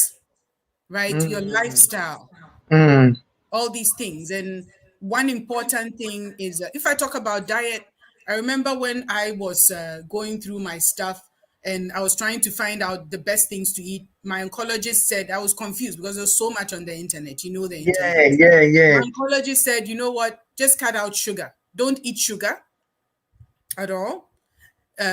right? Your Mm. lifestyle, Mm. all these things. And one important thing is, if I talk about diet, I remember when I was going through my stuff and I was trying to find out the best things to eat. My oncologist said, I was confused because there's so much on the internet. The internet. Yeah, yeah, My yeah. oncologist said, you know what? Just cut out sugar. Don't eat sugar at all,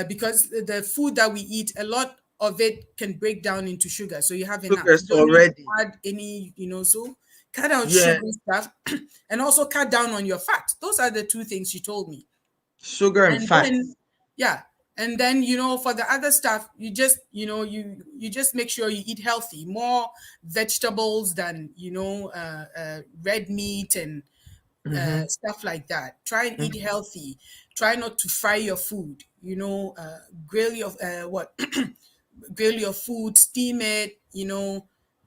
because the food that we eat, a lot of it can break down into sugar. So you have enough. You Sugars don't need to already. add any, so cut out Yeah, sugar stuff and also cut down on your fat. Those are the two things she told me. sugar and And fat. then, yeah. And then, for the other stuff, you just, you just make sure you eat healthy, more vegetables than, red meat and Mm-hmm. stuff like that. Try and eat healthy. Try not to fry your food. Grill your what? Grill your food, steam it.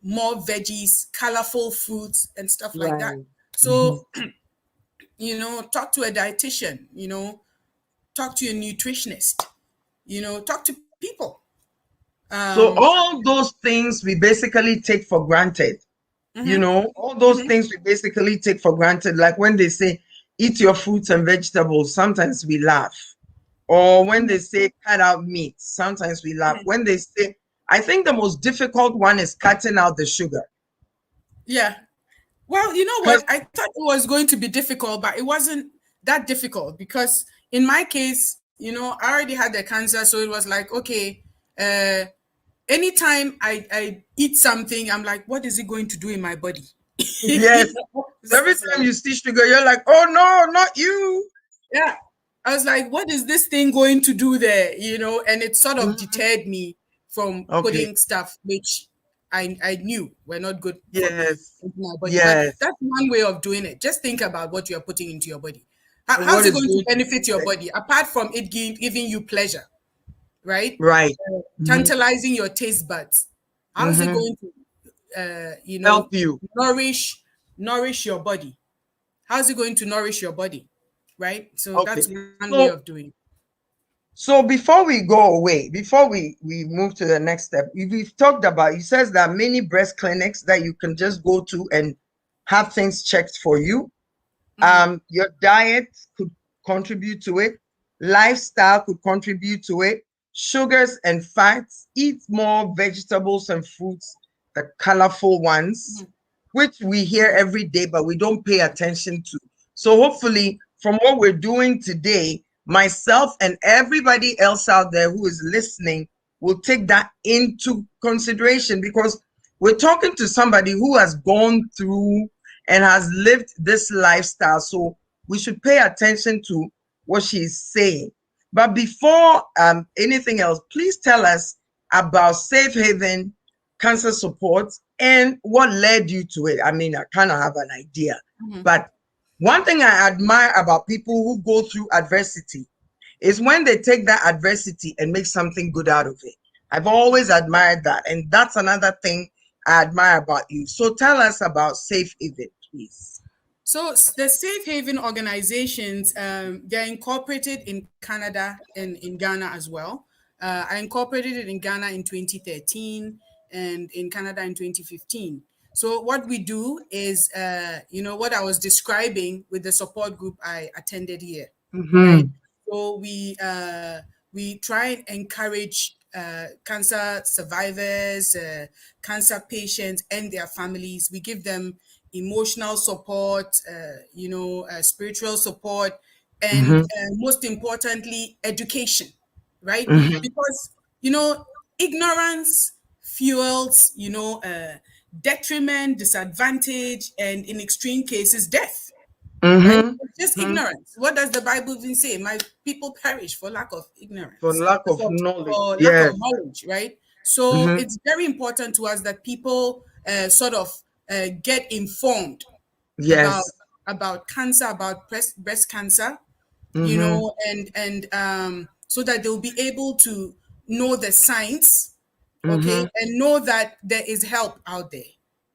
More veggies, colorful fruits, and stuff like that. Right. Mm-hmm. So talk to a dietitian. Talk to your nutritionist. Talk to people. So Um, all those things we basically take for granted. mhm, All those mhm. things we basically take for granted. Like when they say, eat your fruits and vegetables, sometimes we laugh. Or when they say, cut out meat, sometimes we laugh. When they say, I think the most difficult one is cutting out the sugar. Yeah. Well, you know Because, what? I thought it was going to be difficult, but it wasn't that difficult because in my case, I already had the cancer. So it was like, okay, uh, anytime I eat something, I'm like, what is it going to do in my body? yes, so every It's time like, you see sugar, you're like, oh no, not you. yeah. I was like, what is this thing going to do there? And it sort of Mhm. deterred me from Okay. putting stuff which I knew were not good for me Yes. into my body. But Yes. that's one way of doing it. Just think about what you're putting into your body. And How's what it is going to going to benefit your affect? body apart from it giving you pleasure, right? Right. Hmm. Tantalizing your taste buds. How's it Hmm. going to, Help you. nourish your body? How's it going to nourish your body, right? So Okay. that's one way of So doing it. So before we go away, before we move to the next step, we've talked about, it says there are many breast clinics that you can just go to and have things checked for you. Your diet could contribute to it. Lifestyle could contribute to it. Sugars and fats. Eat more vegetables and fruits, the colorful ones, which we hear every day, but we don't pay attention to. So hopefully, from what we're doing today, myself and everybody else out there who is listening will take that into consideration, because we're talking to somebody who has gone through and has lived this lifestyle. So we should pay attention to what she's saying. But before anything else, please tell us about Safe Haven Cancer Support and what led you to it. I mean, I kind of have an idea, but one thing I admire about people who go through adversity is when they take that adversity and make something good out of it. I've always admired that. And that's another thing I admire about you. So tell us about Safe Haven, please. So the safe haven organizations, they're incorporated in Canada and in Ghana as well. I incorporated it in Ghana in 2013 and in Canada in 2015. So what we do is, what I was describing with the support group I attended here, right? Mm-hmm. So we try and encourage cancer survivors, cancer patients, and their families. We give them emotional support, spiritual support, and Mm-hmm. most importantly, education, right? Mm-hmm. Because ignorance fuels detriment, disadvantage, and in extreme cases, death, right? Mm-hmm. It's just Mm-hmm. ignorance. What does the Bible even say? My people perish for lack of For ignorance, lack of for, knowledge. for lack of Yes. knowledge, right? So Mm-hmm. it's very important to us that people sort of get informed about Yes. cancer, about breast cancer, Mm-hmm. and so that they'll be able to know the signs, okay, Mm-hmm. and know that there is help out there.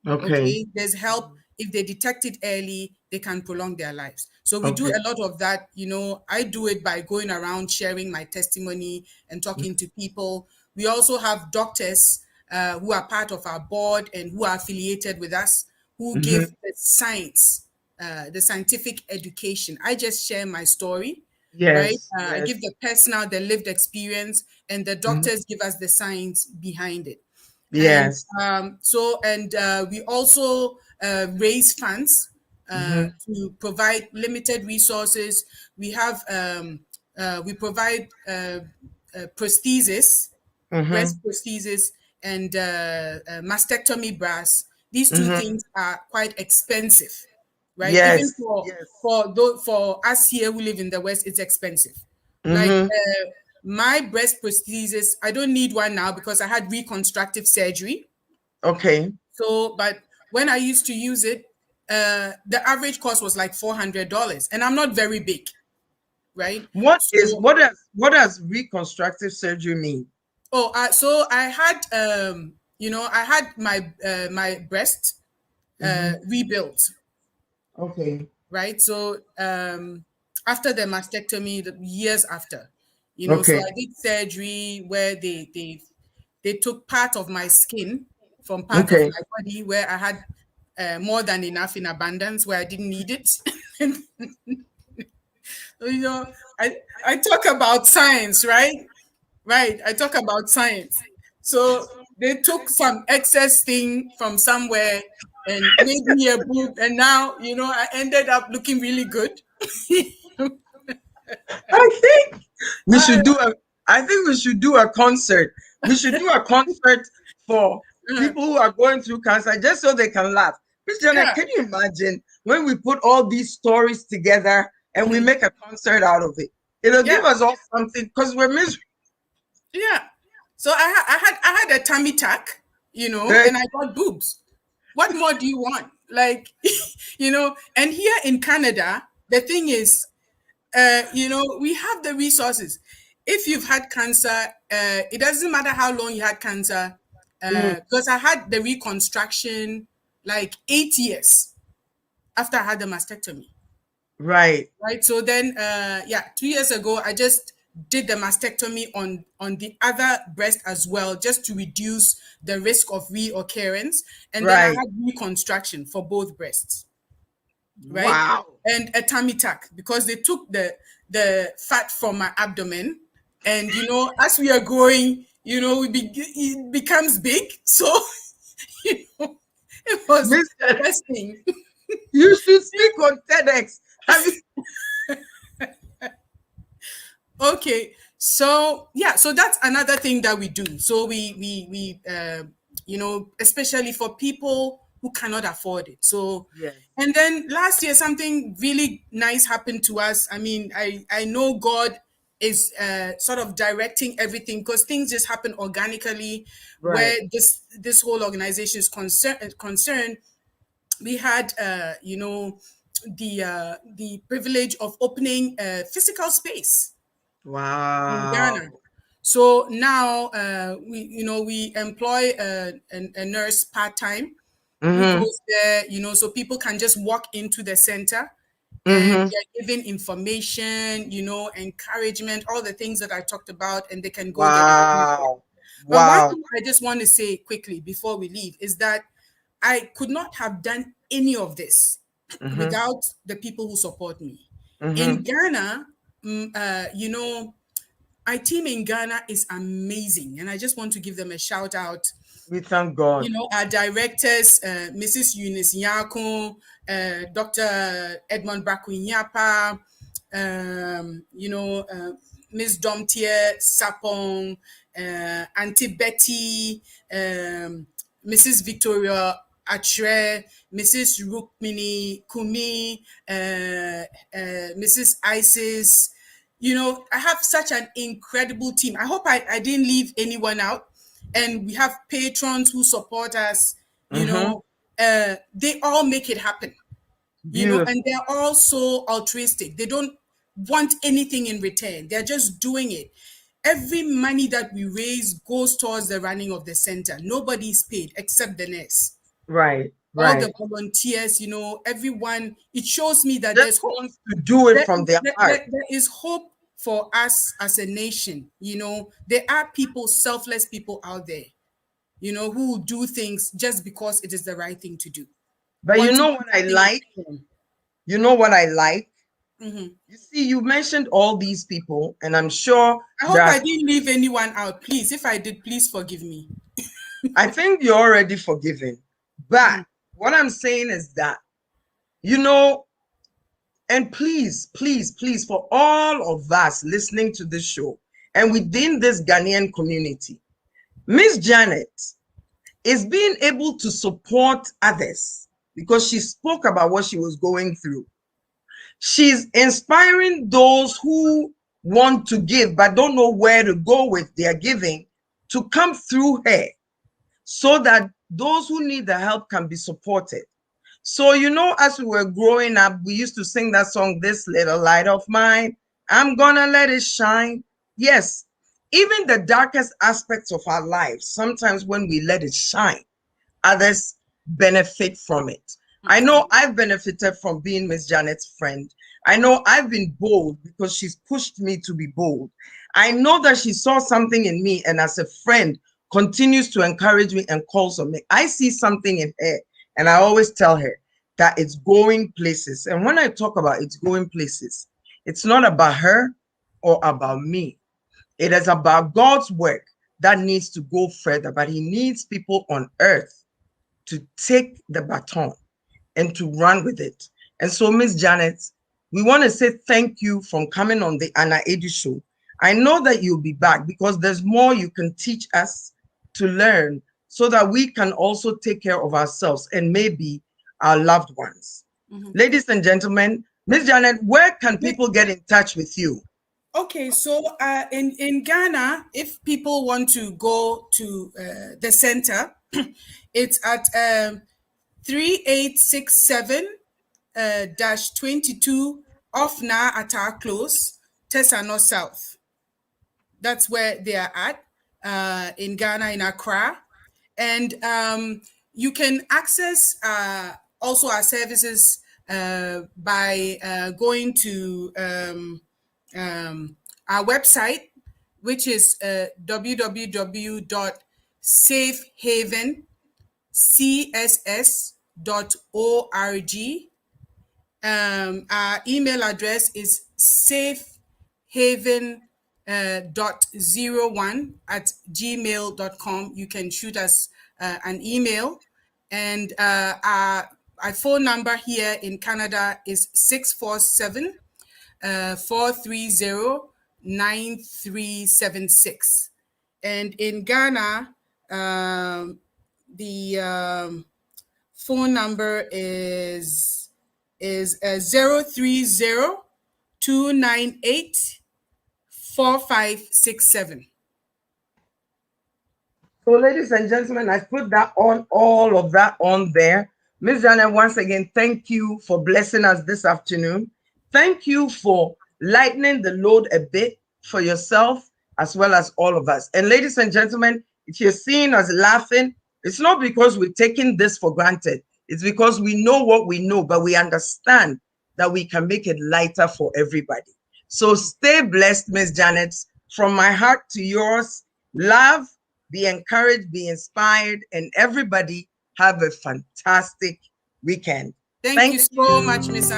Okay. Okay, there's help. If they detect it early, they can prolong their lives. So we do Okay. a lot of that. I do it by going around sharing my testimony and talking to people. We also have doctors who are part of our board and who are affiliated with us, who Mm-hmm. give the science, the scientific education. I just share my story, right? Yes. I Yes. give the personal, the lived experience, and the Mm-hmm. doctors give us the science behind it. And Yes. we also raise funds Mm-hmm. to provide limited resources. We provide prosthesis, Mm-hmm. breast prosthesis, and mastectomy bras. These two Mm-hmm. things are quite expensive, right? Even Yes. for Yes. for us here who live in the West, it's expensive. Like Mm-hmm. my breast prosthesis, I don't need one now because I had reconstructive surgery. Okay. So, but when I used to use it, the average cost was like $400, and I'm not very big, right? So, What does reconstructive surgery mean? so I had, I had my breast Mm-hmm. rebuilt, Okay. right? So after the mastectomy, years after, so Okay. I did surgery where they took part of my skin from part of Okay. my body where I had more than enough in abundance, where I didn't need it. And, you know, I talk about science, right? Right. I talk about science. So they took some excess thing from somewhere and made me a boob, and now I ended up looking really good. I think we Uh, should do a I think we should do a concert. We should do a concert for people who are going through cancer just so they can laugh. Christiana, yeah. can you imagine when we put all these stories together and we Mhm. make a concert out of it? It'll Yeah. give us all something because we're miserable. Yeah. So I had a tummy tuck, and I got boobs. What more do you want? Like, and here in Canada, the thing is, we have the resources. If you've had cancer, it doesn't matter how long you had cancer, Mhm. because I had the reconstruction like 8 years after I had the mastectomy. Right. Right. So then, 2 years ago, I just did the mastectomy on the other breast as well, just to reduce the risk of reoccurrence. And then I Right. had reconstruction for both breasts, right? Wow. And a tummy tuck because they took the fat from my abdomen, and as we are growing, it becomes big. So it was the Mister, best thing. you should speak on TEDx. Have you Okay, so yeah, so that's another thing that we do. So we especially for people who cannot afford it. So, Yes. and then last year something really nice happened to us. I mean, I know God is sort of directing everything because things just happen organically. Right. Where this whole organization is concerned, we had the privilege of opening a physical space in Ghana. Wow. So now we employ a nurse part time, who Mm-hmm. goes there, so people can just walk into the center and Mm-hmm. they're given information, encouragement, all the things that I talked about, and they can go there. Wow. But one Wow. thing I just want to say quickly before we leave is that I could not have done any of this Mm-hmm. without the people who support me. In Mm-hmm. Ghana, my team in Ghana is amazing, and I just want to give them a shout out. We thank God. Our directors, Mrs. Eunice Nyako, Dr. Edmond Brakohiapa, Miss Domtier Sapong, Auntie Betty, Mrs. Victoria Atre, Mrs. Rukmini Kumi, Mrs. Isis. I have such an incredible team. I hope I didn't leave anyone out. And we have patrons who support us. Mm-hmm. They all make it happen. Beautiful. And they're all so altruistic. They don't want anything in return. They're just doing it. Every money that we raise goes towards the running of the center. Nobody's paid except the nurse. Right. All Right. the volunteers, everyone. It shows me that Just there's hope. wants to do it from their heart. There is hope for us as a nation. There are people, selfless people out there, who will do things just because it is the right thing to do. But you know what I like? You know what I like? Mm-hmm. You see, you mentioned all these people, and I'm sure I hope I didn't leave anyone out. Please, if I did, please forgive me. I think you're already forgiven. But what I'm saying is that, and please, please, please, for all of us listening to this show and within this Ghanaian community, Miss Janet is being able to support others because she spoke about what she was going through. She's inspiring those who want to give but don't know where to go with their giving to come through her so that those who need the help can be supported. So, as we were growing up, we used to sing that song, "This Little Light of Mine, I'm gonna let it shine." Yes, even the darkest aspects of our lives, sometimes when we let it shine, others benefit from it. I know I've benefited from being Miss Janet's friend. I know I've been bold because she's pushed me to be bold. I know that she saw something in me, and as a friend, continues to encourage me and calls on me. I see something in her, and I always tell her that it's going places. And when I talk about it's going places, it's not about her or about me. It is about God's work that needs to go further, but he needs people on earth to take the baton and to run with it. And so, Miss Janet, we want to say thank you for coming on the Anna Edu Show. I know that you'll be back because there's more you can teach us to learn so that we can also take care of ourselves and maybe our loved ones. Ladies and gentlemen, Miss Janet, where can people get in touch with you? Okay, so in Ghana, if people want to go to the center, it's at 3867 -22 off Na Atar Close, Tesano South. That's where they are at in Ghana, in Accra. And you can access also our services by going to our website, which is www.safehavencss.org. Our email address is safehaven.01@gmail.com. You can shoot us an email. And our phone number here in Canada is 647 430 9376. And in Ghana, the phone number is 030 298 4567. So, ladies and gentlemen, I put that on, all of that on there. Ms. Janet, once again, thank you for blessing us this afternoon. Thank you for lightening the load a bit for yourself as well as all of us. And ladies and gentlemen, if you're seeing us laughing, It's not because we're taking this for granted. It's because we know what we know, but we understand that we can make it lighter for everybody. So stay blessed, Miss Janet. From my heart to yours, love, be encouraged, be inspired, and everybody have a fantastic weekend. Thank you so much, Miss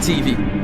TV.